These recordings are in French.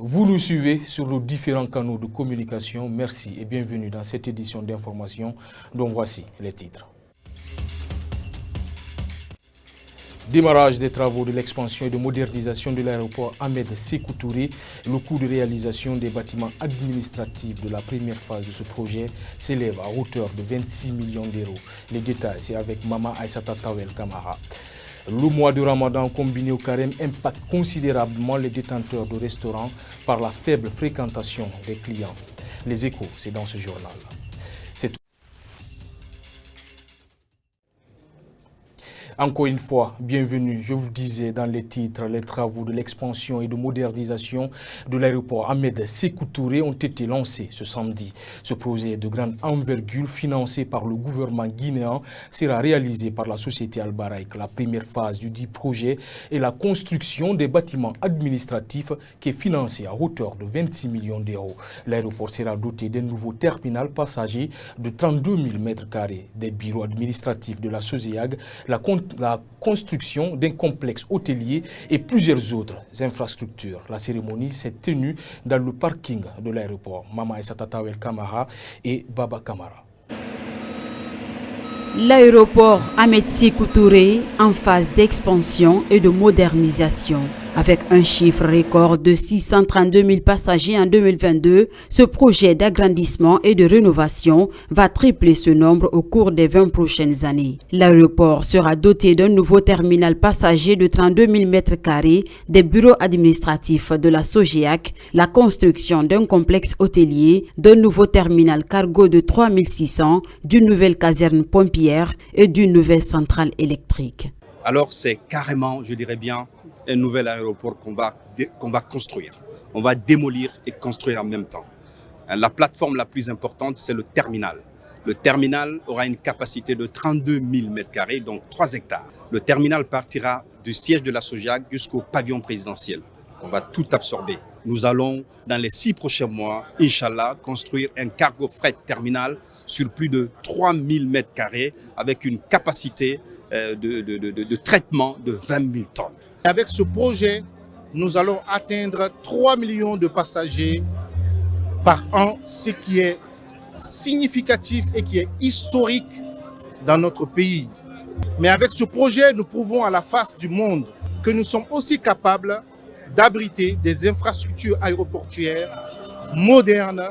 Vous nous suivez sur nos différents canaux de communication. Merci et bienvenue dans cette édition d'information dont voici les titres. Démarrage des travaux de l'expansion et de modernisation de l'aéroport Ahmed Sékou Touré. Le coût de réalisation des bâtiments administratifs de la première phase de ce projet s'élève à hauteur de 26 millions d'euros. Les détails, c'est avec Mama Aïssata Tawel Kamara. Le mois de Ramadan combiné au carême impacte considérablement les détenteurs de restaurants par la faible fréquentation des clients. Les échos, c'est dans ce journal. Encore une fois, bienvenue. Je vous disais dans les titres, les travaux de l'expansion et de modernisation de l'aéroport Ahmed Sékou Touré ont été lancés ce samedi. Ce projet de grande envergure financé par le gouvernement guinéen sera réalisé par la société Al-Baraïk. La première phase du dit projet est la construction des bâtiments administratifs qui est financée à hauteur de 26 millions d'euros. L'aéroport sera doté d'un nouveau terminal passager de 32 000 m², des bureaux administratifs de la SOSEAG, la construction d'un complexe hôtelier et plusieurs autres infrastructures. La cérémonie s'est tenue dans le parking de l'aéroport. Mama Aïssata Tawel Kamara et Baba Kamara. L'aéroport Ahmed Sékou Touré en phase d'expansion et de modernisation. Avec un chiffre record de 632 000 passagers en 2022, ce projet d'agrandissement et de rénovation va tripler ce nombre au cours des 20 prochaines années. L'aéroport sera doté d'un nouveau terminal passager de 32 000 m², des bureaux administratifs de la SOGEAC, la construction d'un complexe hôtelier, d'un nouveau terminal cargo de 3 600, d'une nouvelle caserne pompière et d'une nouvelle centrale électrique. Alors c'est carrément, je dirais bien, un nouvel aéroport qu'on va construire. On va démolir et construire en même temps. La plateforme la plus importante, c'est le terminal. Le terminal aura une capacité de 32 000 m², donc 3 hectares. Le terminal partira du siège de la SOGEAC jusqu'au pavillon présidentiel. On va tout absorber. Nous allons, dans les 6 prochains mois, Inch'Allah, construire un cargo fret terminal sur plus de 3 000 m² avec une capacité de traitement de 20 000 tonnes. Avec ce projet, nous allons atteindre 3 millions de passagers par an, ce qui est significatif et qui est historique dans notre pays. Mais avec ce projet, nous prouvons à la face du monde que nous sommes aussi capables d'abriter des infrastructures aéroportuaires modernes.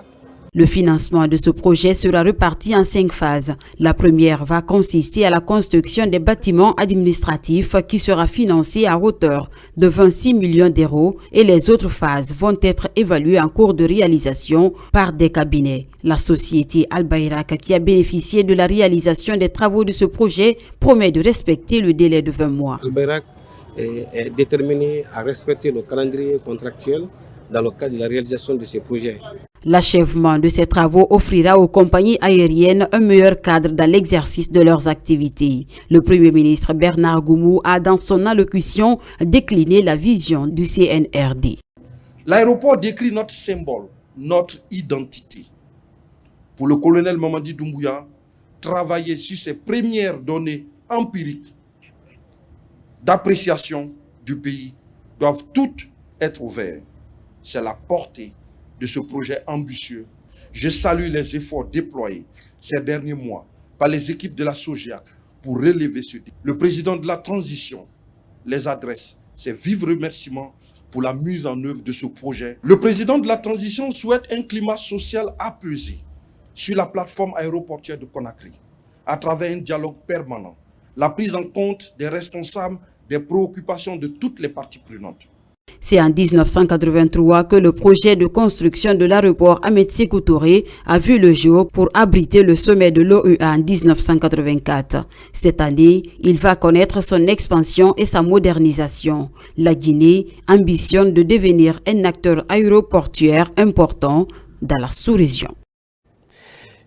Le financement de ce projet sera reparti en 5 phases. La première va consister à la construction des bâtiments administratifs qui sera financée à hauteur de 26 millions d'euros et les autres phases vont être évaluées en cours de réalisation par des cabinets. La société Al-Baraïk, qui a bénéficié de la réalisation des travaux de ce projet, promet de respecter le délai de 20 mois. Al-Baraïk est déterminé à respecter le calendrier contractuel dans le cadre de la réalisation de ces projets. L'achèvement de ces travaux offrira aux compagnies aériennes un meilleur cadre dans l'exercice de leurs activités. Le Premier ministre Bernard Goumou a dans son allocution décliné la vision du CNRD. L'aéroport décrit notre symbole, notre identité. Pour le colonel Mamadi Doumbouya, travailler sur ces premières données empiriques d'appréciation du pays doivent toutes être ouvertes. C'est la portée de ce projet ambitieux. Je salue les efforts déployés ces derniers mois par les équipes de la SOGEAC pour relever ce défi. Le président de la transition les adresse ses vifs remerciements pour la mise en œuvre de ce projet. Le président de la transition souhaite un climat social apaisé sur la plateforme aéroportuaire de Conakry à travers un dialogue permanent, la prise en compte des responsables des préoccupations de toutes les parties prenantes. C'est en 1983 que le projet de construction de l'aéroport Ahmed Sékou Touré a vu le jour pour abriter le sommet de l'OUA en 1984. Cette année, il va connaître son expansion et sa modernisation. La Guinée ambitionne de devenir un acteur aéroportuaire important dans la sous-région.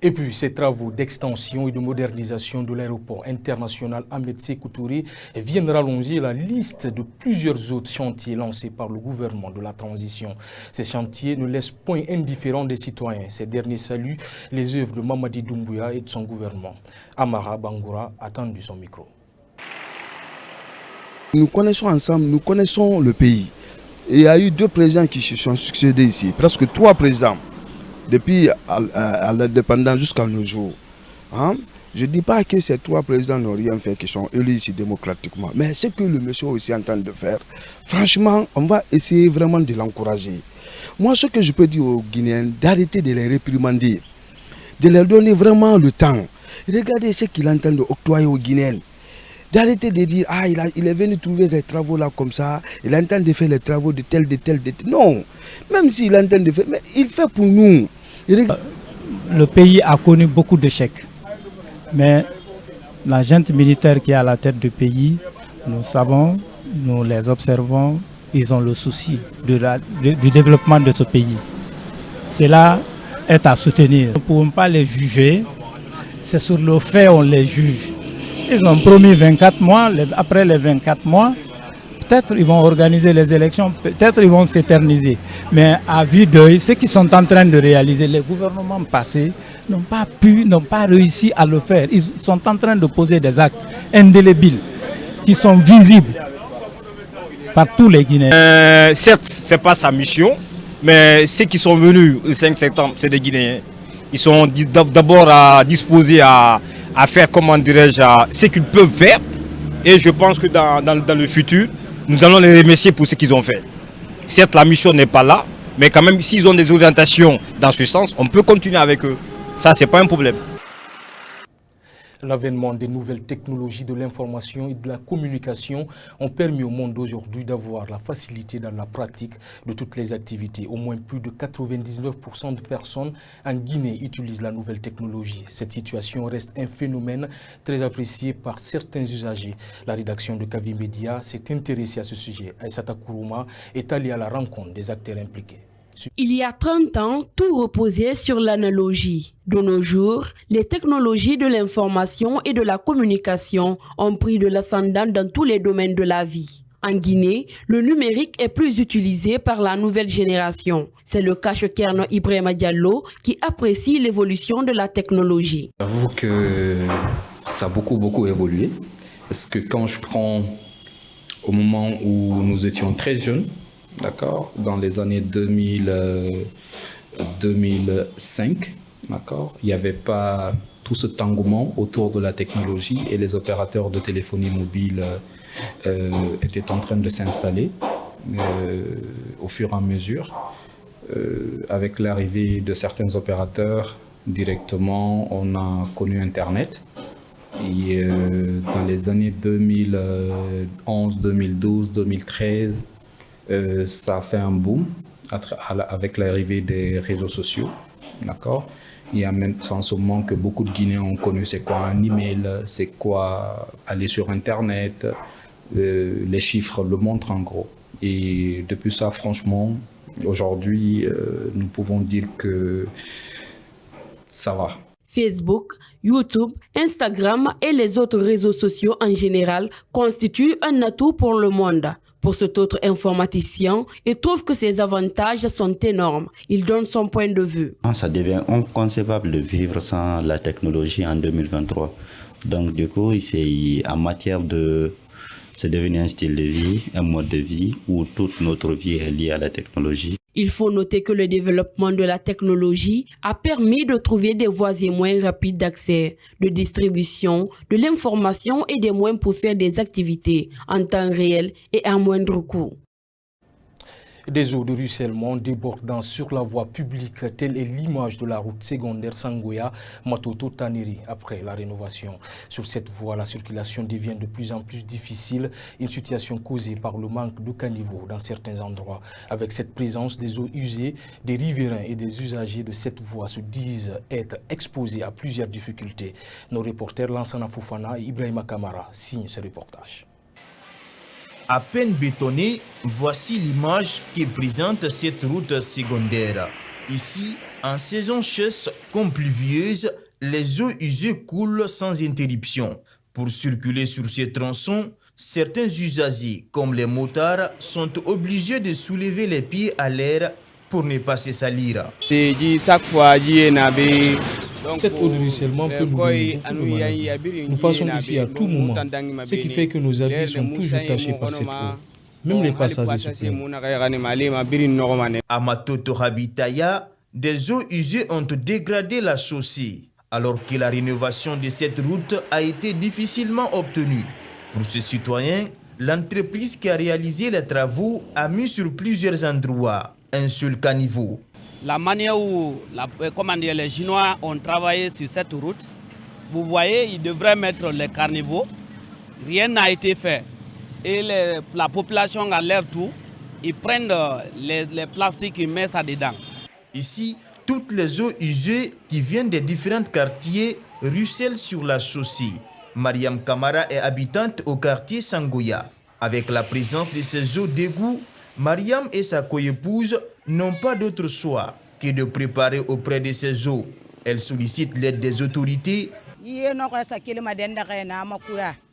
Et puis, ces travaux d'extension et de modernisation de l'aéroport international Ahmed Sékou Touré viennent rallonger la liste de plusieurs autres chantiers lancés par le gouvernement de la transition. Ces chantiers ne laissent point indifférents des citoyens. Ces derniers saluent les œuvres de Mamadi Doumbouya et de son gouvernement. Amara Bangoura a tendu son micro. Nous connaissons ensemble, nous connaissons le pays. il y a eu 2 présidents qui se sont succédés ici, presque 3 présidents, depuis à l'indépendance jusqu'à nos jours. Hein? Je ne dis pas que ces 3 présidents n'ont rien fait, qui sont élus ici démocratiquement, mais ce que le monsieur est aussi en train de faire, franchement, on va essayer vraiment de l'encourager. Moi, ce que je peux dire aux Guinéens, d'arrêter de les réprimander, de leur donner vraiment le temps. Regardez ce qu'il est en train d'octroyer aux Guinéens. D'arrêter de dire, ah, il est venu trouver des travaux là comme ça, il est en train de faire les travaux de tel. Non, même s'il est en train de faire, mais il fait pour nous. Le pays a connu beaucoup d'échecs, mais la junte militaire qui est à la tête du pays, nous savons, nous les observons, ils ont le souci du développement de ce pays. Cela est à soutenir. Nous ne pouvons pas les juger, c'est sur le fait on les juge. Ils ont promis 24 mois, après les 24 mois, peut-être ils vont organiser les élections, peut-être ils vont s'éterniser. Mais à vue d'œil, ce qu'ils sont en train de réaliser, les gouvernements passés n'ont pas réussi à le faire. Ils sont en train de poser des actes indélébiles qui sont visibles par tous les Guinéens. Certes, ce n'est pas sa mission, mais ceux qui sont venus le 5 septembre, c'est des Guinéens. Ils sont d'abord disposés à faire, comment dirais-je, ce qu'ils peuvent faire. Et je pense que dans le futur, nous allons les remercier pour ce qu'ils ont fait. Certes, la mission n'est pas là, mais quand même, s'ils ont des orientations dans ce sens, on peut continuer avec eux. Ça, ce n'est pas un problème. L'avènement des nouvelles technologies de l'information et de la communication ont permis au monde d'aujourd'hui d'avoir la facilité dans la pratique de toutes les activités. Au moins plus de 99% de personnes en Guinée utilisent la nouvelle technologie. Cette situation reste un phénomène très apprécié par certains usagers. La rédaction de Kavi Media s'est intéressée à ce sujet. Aïssata Kourouma est allée à la rencontre des acteurs impliqués. Il y a 30 ans, tout reposait sur l'analogie. De nos jours, les technologies de l'information et de la communication ont pris de l'ascendant dans tous les domaines de la vie. En Guinée, le numérique est plus utilisé par la nouvelle génération. C'est le cas chez Kerno Ibrahima Diallo qui apprécie l'évolution de la technologie. J'avoue que ça a beaucoup évolué. Parce que quand je prends au moment où nous étions très jeunes, d'accord, dans les années 2005, d'accord, il n'y avait pas tout cet engouement autour de la technologie et les opérateurs de téléphonie mobile étaient en train de s'installer au fur et à mesure. Avec l'arrivée de certains opérateurs, directement, on a connu Internet. Et dans les années 2011, 2012, 2013, ça a fait un boom avec l'arrivée des réseaux sociaux, d'accord. Il y a même en ce moment que beaucoup de Guinéens ont connu c'est quoi un email, c'est quoi aller sur Internet, les chiffres le montrent en gros. Et depuis ça, franchement, aujourd'hui, nous pouvons dire que ça va. Facebook, YouTube, Instagram et les autres réseaux sociaux en général constituent un atout pour le monde. Pour cet autre informaticien, il trouve que ces avantages sont énormes. Il donne son point de vue. Ça devient inconcevable de vivre sans la technologie en 2023. Donc du coup, en matière de... C'est devenu un style de vie, un mode de vie où toute notre vie est liée à la technologie. Il faut noter que le développement de la technologie a permis de trouver des voies et moyens rapides d'accès, de distribution, de l'information et des moyens pour faire des activités en temps réel et à moindre coût. Des eaux de ruissellement débordant sur la voie publique, telle est l'image de la route secondaire Sangoya-Matoto-Taneri après la rénovation. Sur cette voie, la circulation devient de plus en plus difficile, une situation causée par le manque de caniveaux dans certains endroits. Avec cette présence des eaux usées, des riverains et des usagers de cette voie se disent être exposés à plusieurs difficultés. Nos reporters Lansana Fofana et Ibrahima Kamara signent ce reportage. À peine bétonnée, voici l'image qui présente cette route secondaire. Ici, en saison chaude comme pluvieuse, les eaux usées coulent sans interruption. Pour circuler sur ces tronçons, certains usagers, comme les motards, sont obligés de soulever les pieds à l'air pour ne pas se salir. Cette eau de ruissellement peut nous donner beaucoup de maladies. Nous passons ici à tout moment, ce qui fait que nos habits sont toujours tachés par cette eau. même les passagers se plaignent. À Matoto Rabitaya, des eaux usées ont dégradé la chaussée, alors que la rénovation de cette route a été difficilement obtenue. Pour ce citoyen, l'entreprise qui a réalisé les travaux a mis sur plusieurs endroits un seul caniveau. La manière où les Chinois ont travaillé sur cette route, vous voyez, ils devraient mettre les caniveaux. Rien n'a été fait. Et la population a l'air tout. Ils prennent les plastiques et mettent ça dedans. Ici, toutes les eaux usées qui viennent des différents quartiers ruissellent sur la chaussée. Mariam Kamara est habitante au quartier Sangoya. Avec la présence de ces eaux d'égout, Mariam et sa coépouse n'ont pas d'autre choix que de préparer auprès de ces eaux. Elle sollicite l'aide des autorités.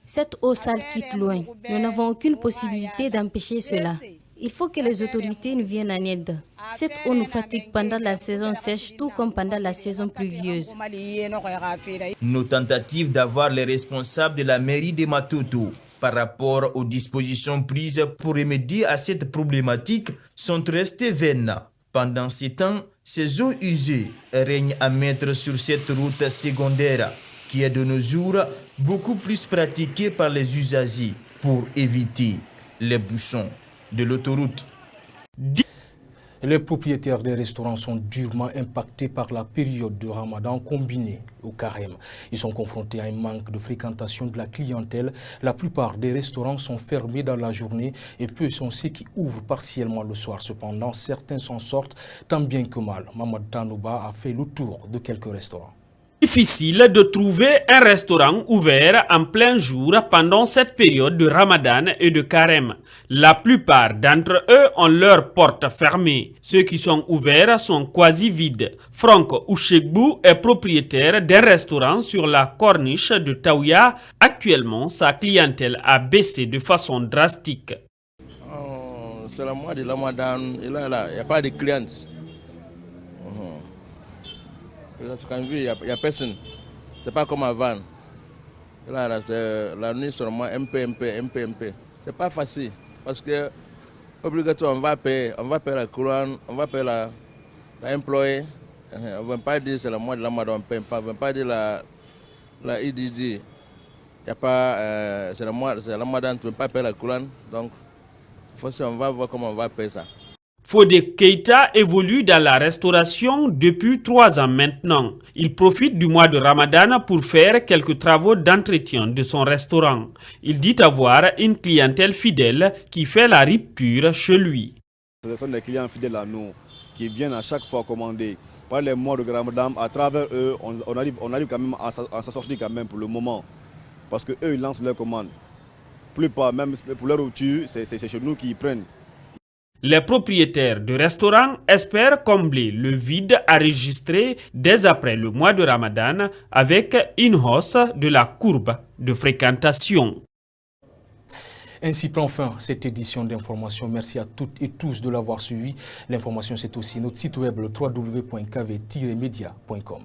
Cette eau sale quitte loin. Nous n'avons aucune possibilité d'empêcher cela. Il faut que les autorités nous viennent en aide. Cette eau nous fatigue pendant la saison sèche, tout comme pendant la saison pluvieuse. Nos tentatives d'avoir les responsables de la mairie de Matoto par rapport aux dispositions prises pour remédier à cette problématique sont restées vaines. Pendant ces temps, ces eaux usées règnent à mettre sur cette route secondaire qui est de nos jours beaucoup plus pratiquée par les usagers pour éviter les bouchons de l'autoroute. Les propriétaires des restaurants sont durement impactés par la période de Ramadan combinée au carême. Ils sont confrontés à un manque de fréquentation de la clientèle. La plupart des restaurants sont fermés dans la journée et peu sont ceux qui ouvrent partiellement le soir. Cependant, certains s'en sortent tant bien que mal. Mamadou Tanouba a fait le tour de quelques restaurants. Difficile de trouver un restaurant ouvert en plein jour pendant cette période de Ramadan et de Carême. La plupart d'entre eux ont leurs portes fermées. Ceux qui sont ouverts sont quasi vides. Franck Ouchegbou est propriétaire d'un restaurant sur la corniche de Taouya. Actuellement, sa clientèle a baissé de façon drastique. C'est le mois de Ramadan, il n'y a pas de clients. Il n'y a personne. C'est pas comme avant. Là, la nuit seulement MP. C'est pas facile parce que obligatoirement on va payer la couronne, on va payer l'employé. On ne va pas dire c'est le mois de Ramadan, on ne paye pas. On ne va pas dire la IDD. Il n'y a pas, c'est le Ramadan, tu ne peux pas payer la couronne. Donc, on va voir comment on va payer ça. Fodé Keita évolue dans la restauration depuis 3 ans maintenant. Il profite du mois de Ramadan pour faire quelques travaux d'entretien de son restaurant. Il dit avoir une clientèle fidèle qui fait la rupture chez lui. Ce sont des clients fidèles à nous qui viennent à chaque fois commander. Par les mois de Ramadan, à travers eux, on arrive quand même à s'en sortir quand même pour le moment. Parce qu'eux, ils lancent leurs commandes. Plupart, même pour leur rupture, c'est chez nous qu'ils prennent. Les propriétaires de restaurants espèrent combler le vide enregistré dès après le mois de Ramadan avec une hausse de la courbe de fréquentation. Ainsi prend fin cette édition d'information. Merci à toutes et tous de l'avoir suivi. L'information, c'est aussi notre site web, le www.kv-media.com.